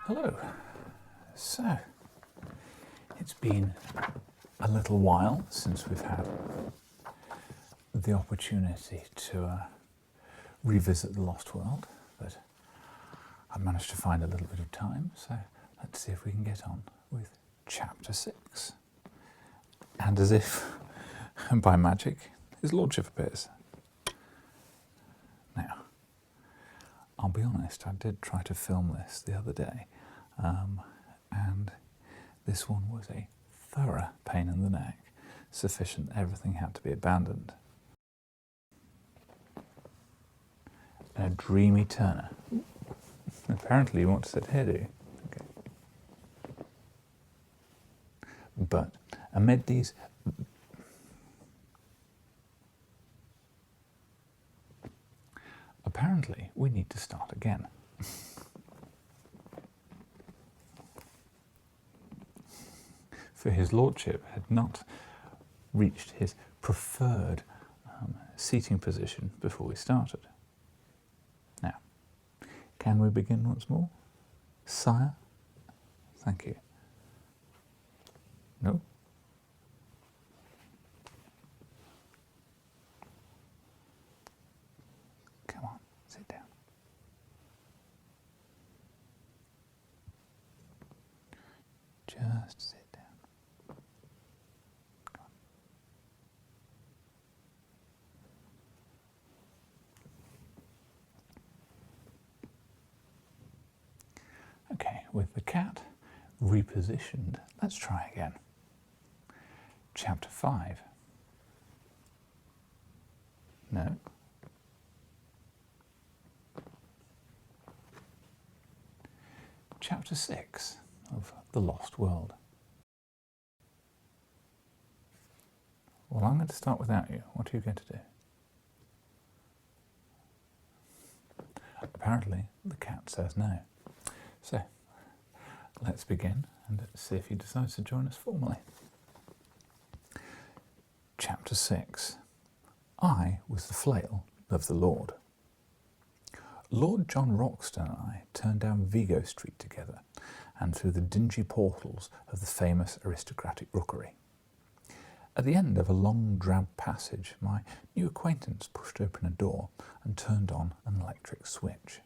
Hello. So, it's been a little while since we've had the opportunity to revisit the Lost World, but I managed to find a little bit of time, so let's see if we can get on with Chapter 6. And as if by magic, his lordship appears. Now, I'll be honest, I did try to film this the other day, and this one was a thorough pain in the neck, sufficient everything had to be abandoned. A dreamy Turner. Apparently you want to sit here, do you? Okay. But amid these apparently we need to start again. For his lordship had not reached his preferred seating position before we started. Now, can we begin once more? Sire? Thank you. No? Come on, sit down. Just sit down. Come on. Okay, with the cat repositioned, let's try again. Chapter 5. No. Chapter 6 of The Lost World. Well, I'm going to start without you. What are you going to do? Apparently, the cat says no. So, let's begin and see if he decides to join us formally. Chapter 6. I was the flail of the Lord. Lord John Roxton and I turned down Vigo Street together and through the dingy portals of the famous aristocratic rookery. At the end of a long drab passage, my new acquaintance pushed open a door and turned on an electric switch.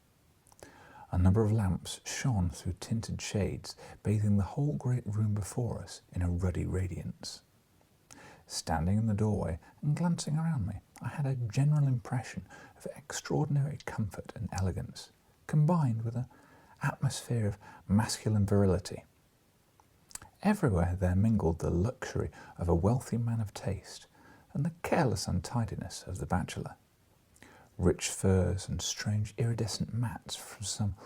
A number of lamps shone through tinted shades, bathing the whole great room before us in a ruddy radiance. Standing in the doorway and glancing around me, I had a general impression of extraordinary comfort and elegance, combined with an atmosphere of masculine virility. Everywhere there mingled the luxury of a wealthy man of taste and the careless untidiness of the bachelor. Rich furs and strange iridescent mats from some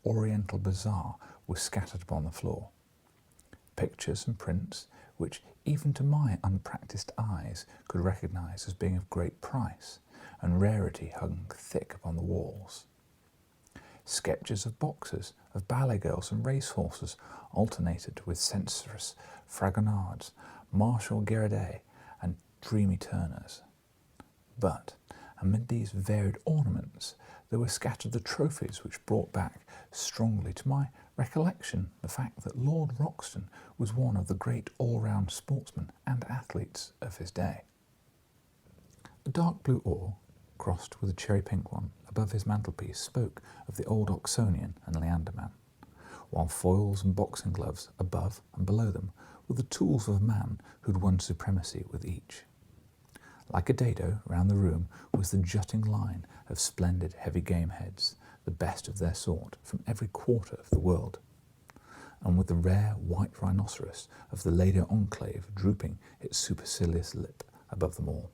oriental bazaar were scattered upon the floor. Pictures and prints, which even to my unpractised eyes could recognise as being of great price and rarity, hung thick upon the walls. Sketches of boxers, of ballet girls and racehorses alternated with sensuous Fragonards, Marshal Guéradet and dreamy Turners. But amid these varied ornaments there were scattered the trophies which brought back strongly to my recollection the fact that Lord Roxton was one of the great all-round sportsmen and athletes of his day. A dark blue oar, crossed with a cherry-pink one, above his mantelpiece spoke of the old Oxonian and Leanderman, while foils and boxing gloves above and below them were the tools of a man who'd won supremacy with each. Like a dado, round the room was the jutting line of splendid heavy game heads, the best of their sort from every quarter of the world, and with the rare white rhinoceros of the Lady Enclave drooping its supercilious lip above them all.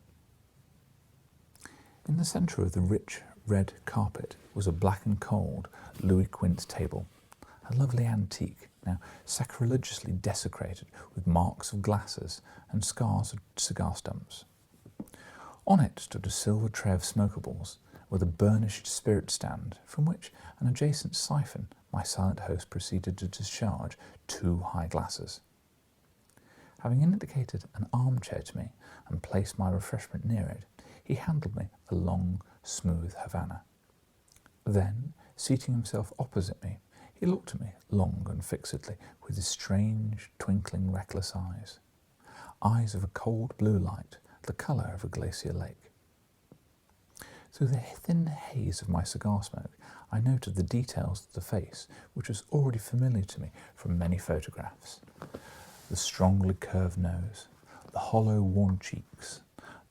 In the centre of the rich red carpet was a black and cold Louis Quinze table, a lovely antique, now sacrilegiously desecrated with marks of glasses and scars of cigar stumps. On it stood a silver tray of smokables, with a burnished spirit stand, from which an adjacent siphon my silent host proceeded to discharge 2 high glasses. Having indicated an armchair to me and placed my refreshment near it, he handed me a long, smooth Havana. Then, seating himself opposite me, He looked at me long and fixedly with his strange, twinkling, reckless eyes. Eyes of a cold blue light, the colour of a glacier lake. Through the thin haze of my cigar smoke, I noted the details of the face, which was already familiar to me from many photographs. The strongly curved nose, the hollow, worn cheeks,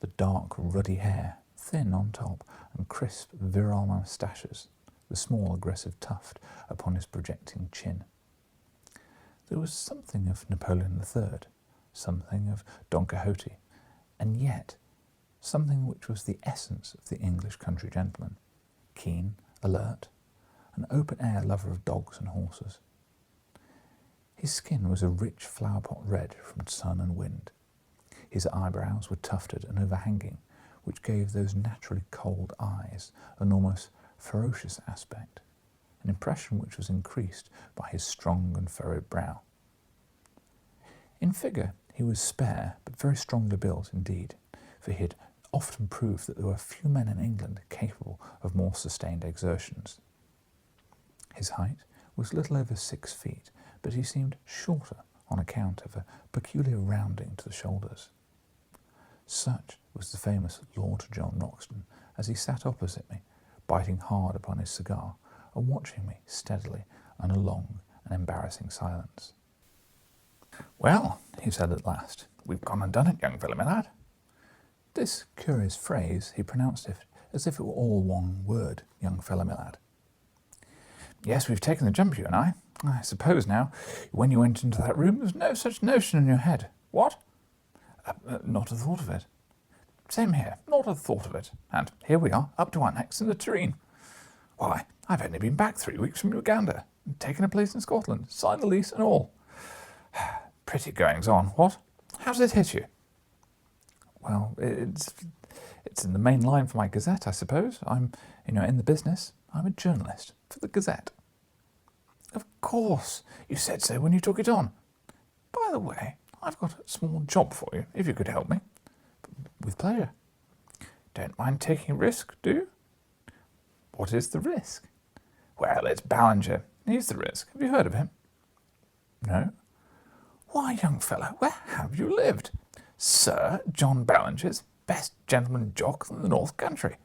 the dark, ruddy hair, thin on top, and crisp, virile moustaches, the small, aggressive tuft upon his projecting chin. There was something of Napoleon III, something of Don Quixote, and yet something which was the essence of the English country gentleman, keen, alert, an open-air lover of dogs and horses. His skin was a rich flower-pot red from sun and wind. His eyebrows were tufted and overhanging, which gave those naturally cold eyes an almost ferocious aspect, an impression which was increased by his strong and furrowed brow. In figure he was spare, but very strongly built indeed, for he had often proved that there were few men in England capable of more sustained exertions. His height was little over 6 feet, but he seemed shorter on account of a peculiar rounding to the shoulders. Such was the famous Lord John Roxton as he sat opposite me, biting hard upon his cigar and watching me steadily in a long and embarrassing silence. "Well," he said at last, "we've gone and done it, young fellow, my lad." This curious phrase he pronounced it as if it were all one word, young fellow, my lad. "Yes, we've taken the jump, you and I. I suppose now, when you went into that room, there was no such notion in your head. What?" Not a thought of it." "Same here, not a thought of it. And here we are, up to our necks in the tureen. Why, I've only been back 3 weeks from Uganda, and taken a place in Scotland, signed the lease and all. Pretty goings-on, what? How's it hit you?" "Well, it's in the main line for my Gazette, I suppose. I'm, in the business. I'm a journalist for the Gazette." "Of course. You said so when you took it on. By the way, I've got a small job for you, if you could help me." "With pleasure." "Don't mind taking a risk, do you?" "What is the risk?" "Well, it's Ballinger. He's the risk. Have you heard of him?" "No." "Why, young fellow, where have you lived? Sir John Ballinger's best gentleman jock in the North Country.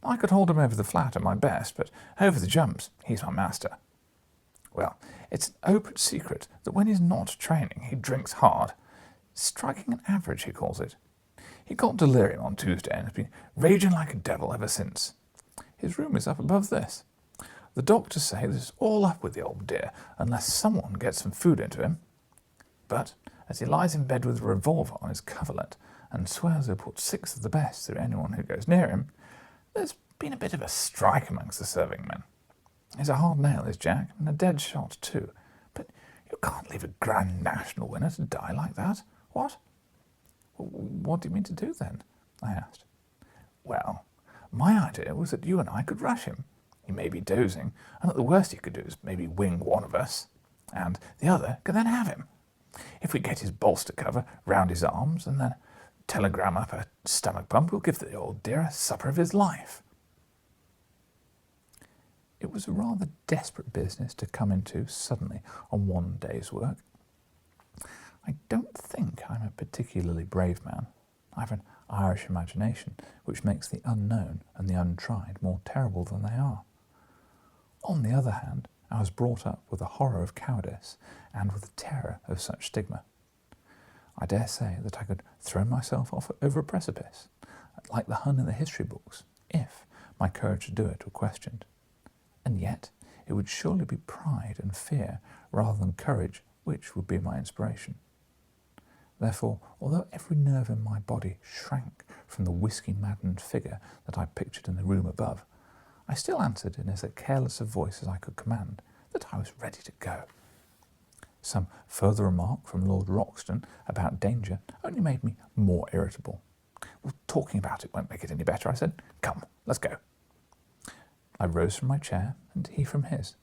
I could hold him over the flat at my best, but over the jumps, he's my master. Well, it's an open secret that when he's not training, he drinks hard. Striking an average, he calls it. He got delirium on Tuesday and has been raging like a devil ever since. His room is up above this. The doctors say that it's all up with the old dear unless someone gets some food into him. But as he lies in bed with a revolver on his coverlet and swears he'll put 6 of the best through anyone who goes near him, there's been a bit of a strike amongst the serving men. He's a hard nail, is Jack, and a dead shot too. But you can't leave a Grand National winner to die like that. What?" "What do you mean to do then?" I asked. "Well, my idea was that you and I could rush him. He may be dozing, and that the worst he could do is maybe wing one of us, and the other can then have him. If we get his bolster cover round his arms and then telegram up a stomach pump, we'll give the old dear a supper of his life." It was a rather desperate business to come into suddenly on one day's work. I don't think I'm a particularly brave man. I have an Irish imagination which makes the unknown and the untried more terrible than they are. On the other hand, I was brought up with a horror of cowardice and with a terror of such stigma. I dare say that I could throw myself off over a precipice, like the Hun in the history books, if my courage to do it were questioned. And yet it would surely be pride and fear rather than courage which would be my inspiration. Therefore, although every nerve in my body shrank from the whisky-maddened figure that I pictured in the room above, I still answered in as careless a voice as I could command that I was ready to go. Some further remark from Lord Roxton about danger only made me more irritable. "Well, talking about it won't make it any better," I said. "Come, let's go." I rose from my chair, and he from his,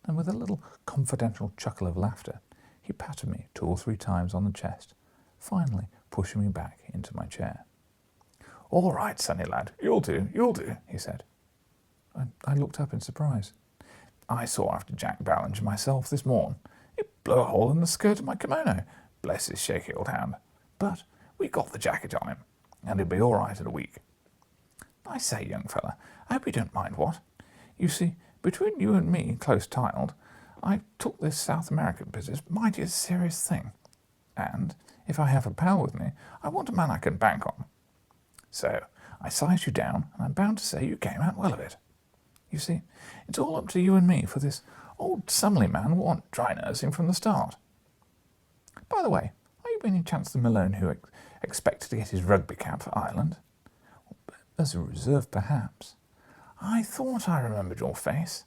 and with a little confidential chuckle of laughter, he patted me 2 or 3 times on the chest, finally pushing me back into my chair. "All right, sonny lad, you'll do, he said. I looked up in surprise. I saw after Jack Ballinger myself this morn. It blew a hole in the skirt of my kimono. Bless his shaky old hand. But we got the jacket on him, and he'll be all right in a week. I say, young fella, I hope you don't mind what? You see, between you and me, close-tiled, I took this South American business mighty a serious thing. And if I have a pal with me, I want a man I can bank on. So I sized you down, and I'm bound to say you came out well of it. You see, it's all up to you and me, for this old Sumley man will want dry nursing from the start. By the way, are you by any chance the Malone who expected to get his rugby cap for Ireland? As a reserve, perhaps. I thought I remembered your face.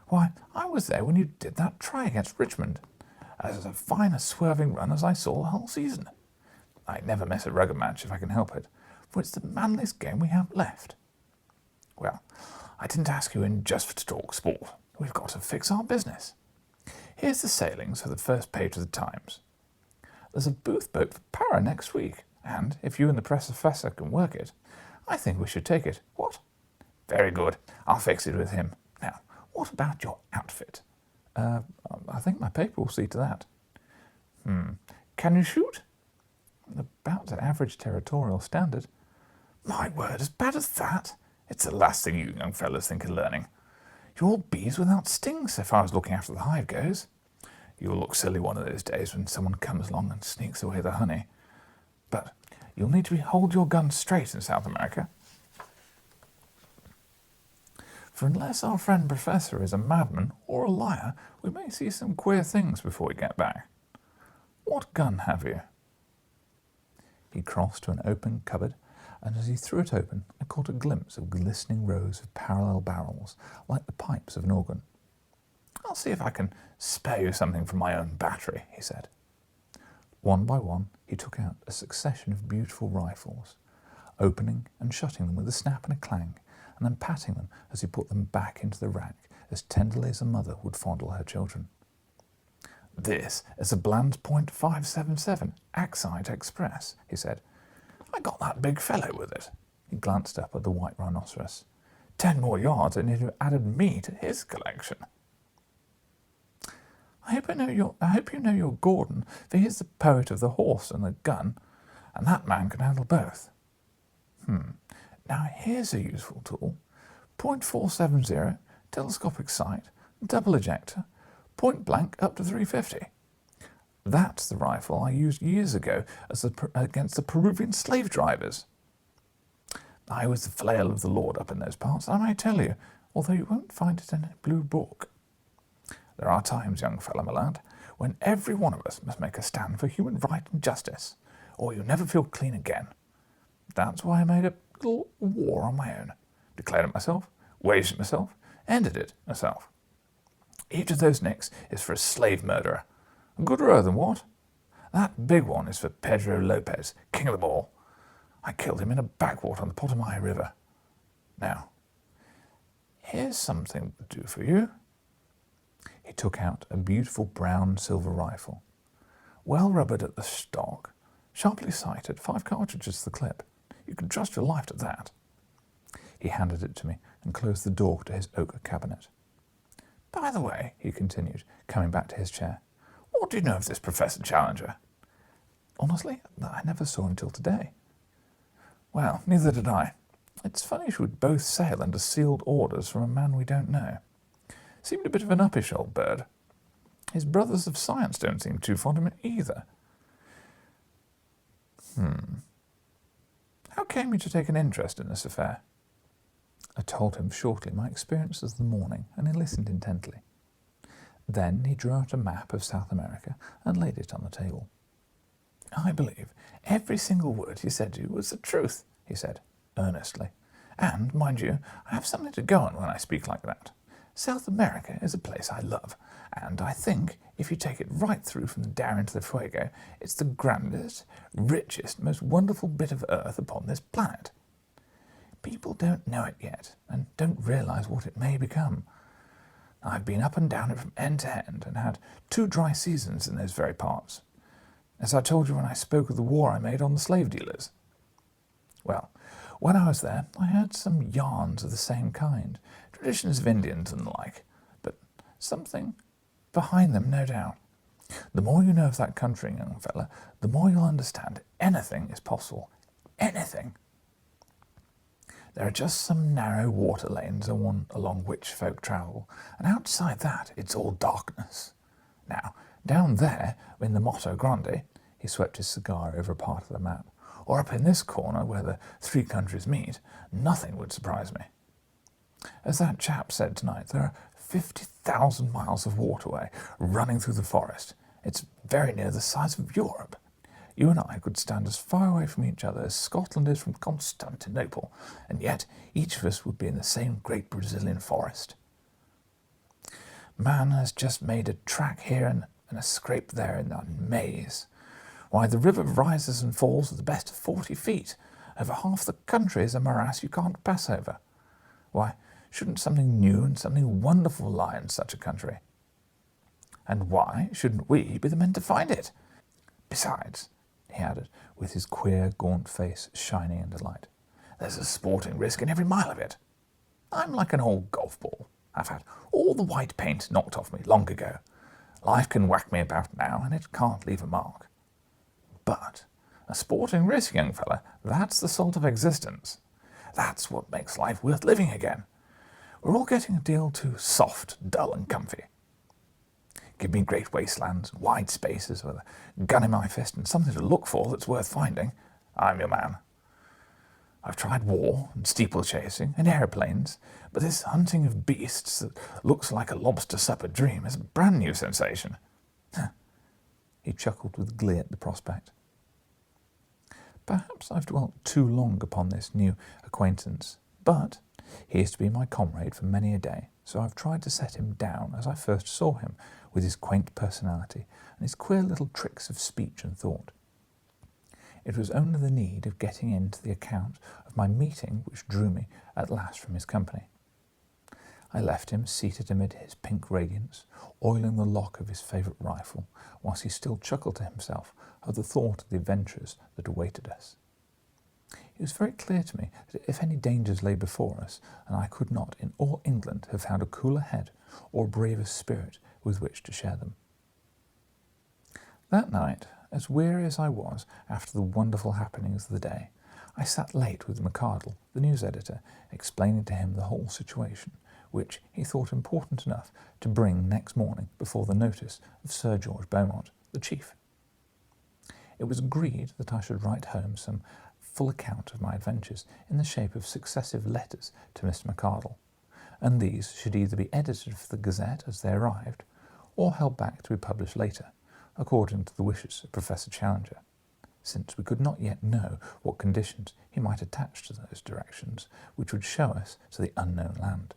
Why, I was there when you did that try against Richmond. As fine a swerving run as I saw the whole season. I never miss a rugby match if I can help it, for it's the manliest game we have left. Well, I didn't ask you in just to talk sport. We've got to fix our business. Here's the sailings for the first page of the Times. There's a booth boat for Para next week, and if you and the professor can work it, I think we should take it. What? Very good. I'll fix it with him. Now, what about your outfit? I think my paper will see to that. Can you shoot? About the average territorial standard. My word, as bad as that? It's the last thing you young fellows think of learning. You're all bees without stings, so far as looking after the hive goes. You'll look silly one of those days when someone comes along and sneaks away the honey. But you'll need to hold your gun straight in South America. For unless our friend Professor is a madman or a liar, we may see some queer things before we get back. What gun have you? He crossed to an open cupboard, and as he threw it open, I caught a glimpse of glistening rows of parallel barrels, like the pipes of an organ. I'll see if I can spare you something from my own battery, he said. One by one, he took out a succession of beautiful rifles, opening and shutting them with a snap and a clang, and then patting them as he put them back into the rack as tenderly as a mother would fondle her children. This is a Bland .577 Axite Express, he said. I got that big fellow with it. He glanced up at the white rhinoceros. 10 more yards and he'd have added me to his collection. I hope you know your Gordon, for he's the poet of the horse and the gun, and that man can handle both. Now here's a useful tool. .470, telescopic sight, double ejector, point blank up to 350. That's the rifle I used years ago against the Peruvian slave drivers. I was the flail of the Lord up in those parts, I may tell you, although you won't find it in a blue book. There are times, young fellow, my lad, when every one of us must make a stand for human right and justice, or you'll never feel clean again. That's why I made a little war on my own, declared it myself, waged it myself, ended it myself. Each of those nicks is for a slave murderer. A good row than what? That big one is for Pedro Lopez, king of them all. I killed him in a backwater on the Potomac River. Now, here's something to do for you. He took out a beautiful brown silver rifle, well rubbered at the stock, sharply sighted, 5 cartridges to the clip. You can trust your life to that. He handed it to me and closed the door to his oak cabinet. By the way, he continued, coming back to his chair, what do you know of this Professor Challenger? Honestly, I never saw him till today. Well, neither did I. It's funny you should both sail under sealed orders from a man we don't know. Seemed a bit of an uppish old bird. His brothers of science don't seem too fond of him either. How came you to take an interest in this affair? I told him shortly my experiences of the morning, and he listened intently. Then he drew out a map of South America and laid it on the table. I believe every single word he said to you was the truth, he said, earnestly. And, mind you, I have something to go on when I speak like that. South America is a place I love, and I think, if you take it right through from the Darien to the Fuego, it's the grandest, richest, most wonderful bit of earth upon this planet. People don't know it yet, and don't realize what it may become. I've been up and down it from end to end, and had 2 dry seasons in those very parts. As I told you when I spoke of the war I made on the slave dealers. Well, when I was there, I heard some yarns of the same kind, traditions of Indians and the like, but Something behind them, no doubt. The more you know of that country, young fella, the more you'll understand anything is possible. Anything. There are just some narrow water lanes along which folk travel, and outside that it's all darkness. Now, down there, in the Motto Grande, he swept his cigar over a part of the map, or up in this corner where the three countries meet, nothing would surprise me. As that chap said tonight, there are 50,000 miles of waterway running through the forest. It's very near the size of Europe. You and I could stand as far away from each other as Scotland is from Constantinople, and yet each of us would be in the same great Brazilian forest. Man has just made a track here and a scrape there in that maze. Why, the river rises and falls at the best of 40 feet. Over half the country is a morass you can't pass over. Why, shouldn't something new and something wonderful lie in such a country? And why shouldn't we be the men to find it? Besides, he added, with his queer, gaunt face shining in delight, there's a sporting risk in every mile of it. I'm like an old golf ball. I've had all the white paint knocked off me long ago. Life can whack me about now, and it can't leave a mark. But a sporting risk, young fella, that's the salt of existence. That's what makes life worth living again. We're all getting a deal too soft, dull, and comfy. Give me great wastelands, wide spaces, with a gun in my fist and something to look for that's worth finding. I'm your man. I've tried war and steeplechasing and airplanes, but this hunting of beasts that looks like a lobster supper dream is a brand new sensation. He chuckled with glee at the prospect. Perhaps I've dwelt too long upon this new acquaintance, but he is to be my comrade for many a day, so I've tried to set him down as I first saw him, with his quaint personality and his queer little tricks of speech and thought. It was only the need of getting into the account of my meeting which drew me at last from his company. I left him seated amid his pink radiance, oiling the lock of his favourite rifle, whilst he still chuckled to himself at the thought of the adventures that awaited us. It was very clear to me that if any dangers lay before us, and I could not in all England have found a cooler head or a braver spirit with which to share them. That night, as weary as I was after the wonderful happenings of the day, I sat late with McArdle, the news editor, explaining to him the whole situation, which he thought important enough to bring next morning before the notice of Sir George Beaumont, the chief. It was agreed that I should write home some full account of my adventures in the shape of successive letters to Mr. McArdle, and these should either be edited for the Gazette as they arrived, or held back to be published later, according to the wishes of Professor Challenger, since we could not yet know what conditions he might attach to those directions which would show us to the unknown land.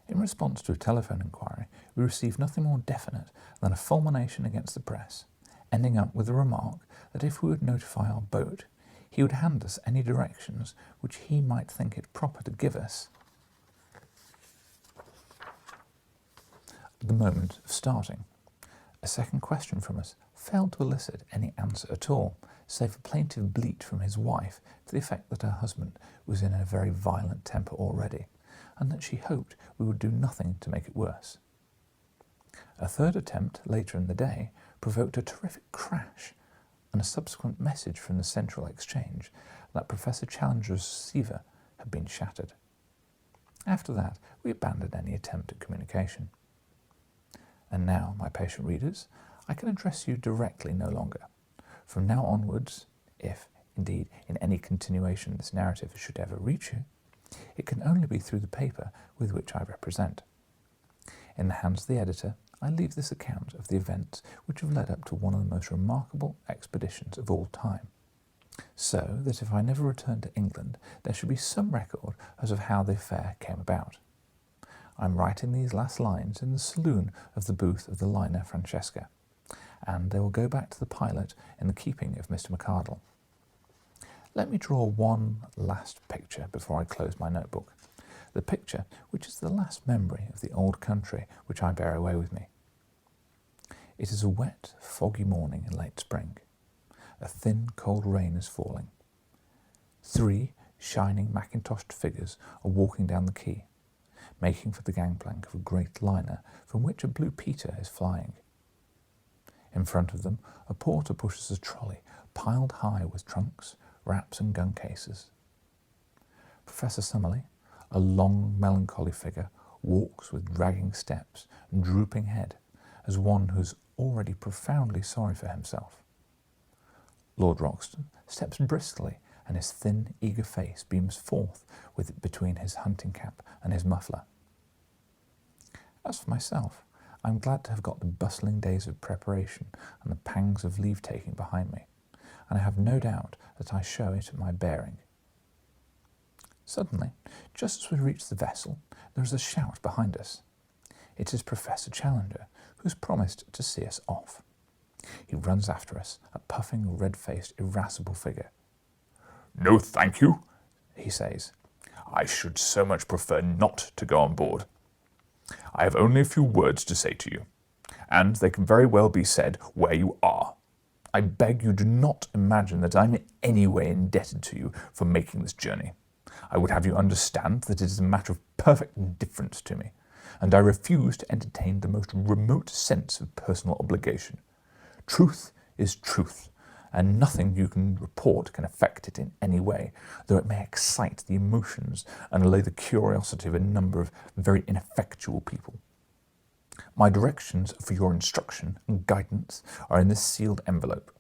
In response to a telephone inquiry, we received nothing more definite than a fulmination against the press, ending up with the remark that if we would notify our boat, he would hand us any directions which he might think it proper to give us at the moment of starting. A second question from us failed to elicit any answer at all, save a plaintive bleat from his wife to the effect that her husband was in a very violent temper already, and that she hoped we would do nothing to make it worse. A third attempt later in the day provoked a terrific crash, and a subsequent message from the Central Exchange that Professor Challenger's receiver had been shattered. After that, we abandoned any attempt at communication. And now, my patient readers, I can address you directly no longer. From now onwards, if, indeed, in any continuation this narrative should ever reach you, it can only be through the paper with which I represent. In the hands of the editor, I leave this account of the events which have led up to one of the most remarkable expeditions of all time, so that if I never return to England, there should be some record as of how the affair came about. I am writing these last lines in the saloon of the booth of the liner Francesca, and they will go back to the pilot in the keeping of Mr. McArdle. Let me draw one last picture before I close my notebook, the picture which is the last memory of the old country which I bear away with me. It is a wet, foggy morning in late spring. A thin, cold rain is falling. 3 shining mackintoshed figures are walking down the quay. making for the gangplank of a great liner from which a Blue Peter is flying. In front of them, a porter pushes a trolley piled high with trunks, wraps and gun cases. Professor Summerlee, a long, melancholy figure, walks with dragging steps and drooping head, as one who's already profoundly sorry for himself. Lord Roxton steps briskly, and his thin, eager face beams forth with it between his hunting cap and his muffler. As for myself, I am glad to have got the bustling days of preparation and the pangs of leave-taking behind me, and I have no doubt that I show it at my bearing. Suddenly, just as we reach the vessel, there is a shout behind us. It is Professor Challenger, who has promised to see us off. He runs after us, a puffing, red-faced, irascible figure. "No, thank you," he says. "I should so much prefer not to go on board. I have only a few words to say to you, and they can very well be said where you are. I beg you do not imagine that I am in any way indebted to you for making this journey. I would have you understand that it is a matter of perfect indifference to me, and I refuse to entertain the most remote sense of personal obligation. Truth is truth, and nothing you can report can affect it in any way, though it may excite the emotions and allay the curiosity of a number of very ineffectual people. My directions for your instruction and guidance are in this sealed envelope.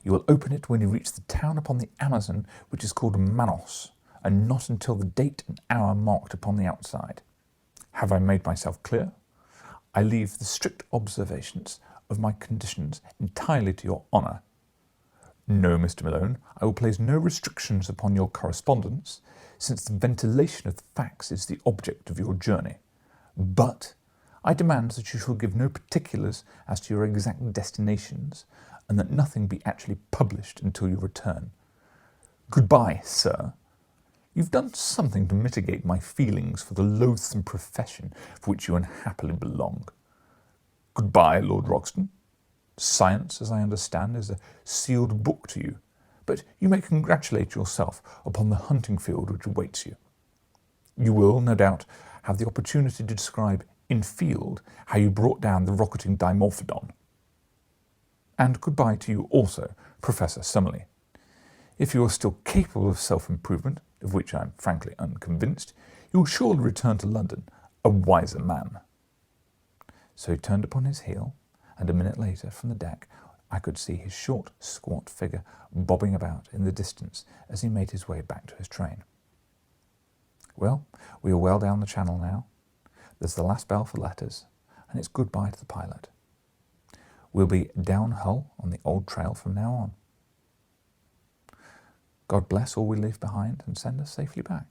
You will open it when you reach the town upon the Amazon which is called Manos, and not until the date and hour marked upon the outside. Have I made myself clear? I leave the strict observations of my conditions entirely to your honour. No, Mr. Malone, I will place no restrictions upon your correspondence, since the ventilation of the facts is the object of your journey. But I demand that you shall give no particulars as to your exact destinations, and that nothing be actually published until you return. Goodbye, sir. You've done something to mitigate my feelings for the loathsome profession for which you unhappily belong. Goodbye, Lord Roxton. Science, as I understand, is a sealed book to you, but you may congratulate yourself upon the hunting field which awaits you. You will, no doubt, have the opportunity to describe in field how you brought down the rocketing Dimorphodon. And goodbye to you also, Professor Summerlee. If you are still capable of self-improvement, of which I am frankly unconvinced, you will surely return to London a wiser man." So he turned upon his heel, and a minute later, from the deck, I could see his short, squat figure bobbing about in the distance as he made his way back to his train. Well, we are well down the channel now. There's the last bell for letters, and it's goodbye to the pilot. We'll be down Hull on the old trail from now on. God bless all we leave behind and send us safely back.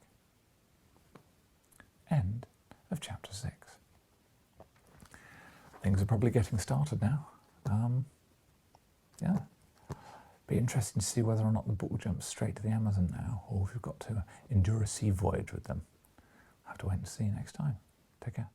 End of chapter 6. Things are probably getting started now. Yeah. Be interesting to see whether or not the book jumps straight to the Amazon now, or if we've got to endure a sea voyage with them. I'll have to wait and see next time. Take care.